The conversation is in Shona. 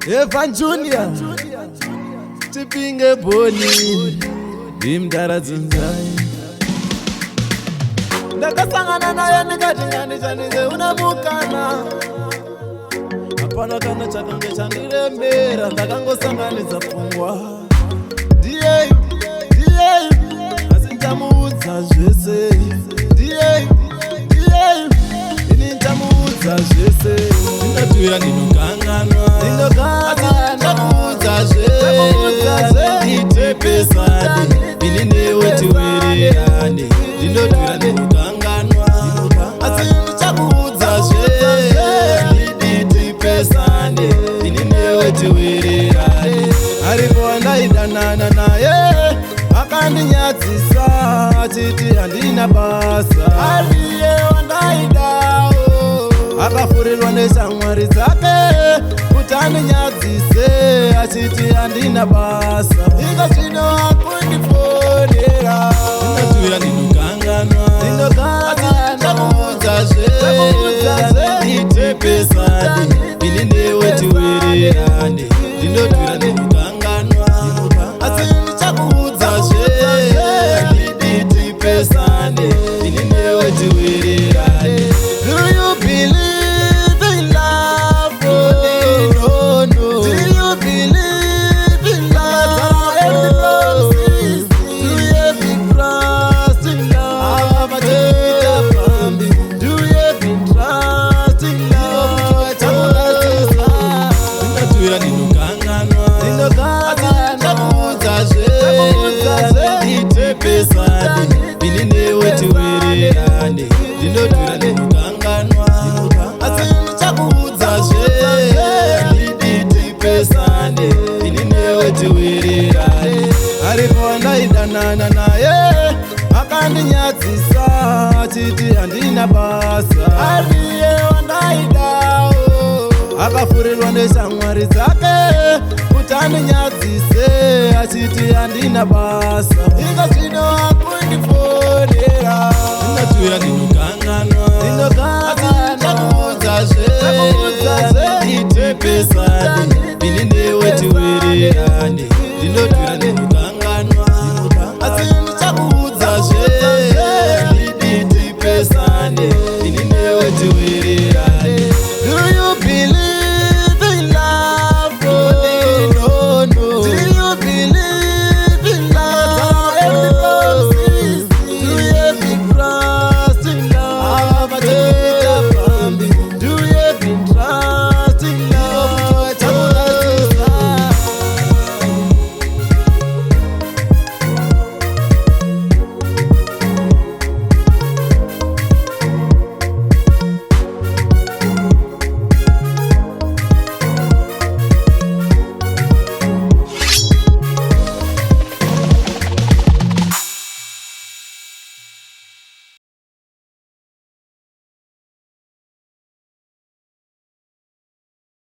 Evan Junior Tipinge boni Imdara zunzai Ndakasangana naye ndikati nyani chanize unamukana Hapana kana chakange chandirembera ndakangosanganidza pfungwa Ndiye asi ndamuudza zvese Ndiye ini ndamuudza zvese Ndinatuya ndinokanganwa ndamuudza zvese Nditepesane ini newe tiwirirane Ndinotuya ndinokanganwa asi ndichamuudza zvese Nditepesane ini newe tiwirirane Aripo andaidanana naye akandinyadzisa achiti handina basa ariye wandaidawo akafurirwa neshamwari dzake kuti andinyadzise achiti handina basa ika zvino akundifonera ndinatuya ndinokanganwa ndamuudza zvese nditepesane ini newe tiwirirane ndinotuya ndinokanganwa asi ndichakuudza Nditipesane ini newe tiwirirane Do you believe in love? No, no. Do you believe in love? Do you have trust in love? Do you have trust in love? Ndinatuya ndinokanganwa ndamuudza zvese Nditepesane ini newe tiwirirane ndinotuya ndinokanganwa asi ndichakuudza zvese Nditepesane ini newe tiwirirane aripo andaidanana naye akandinyadzisa achiti handina basa ariye wandaidawo akafurirwa neshamwari dzake kuti andinyadzise achiti handina basa ika zvino akundifonera ndinatuya ndinokanganwa ndamuudza zvese Nditepesane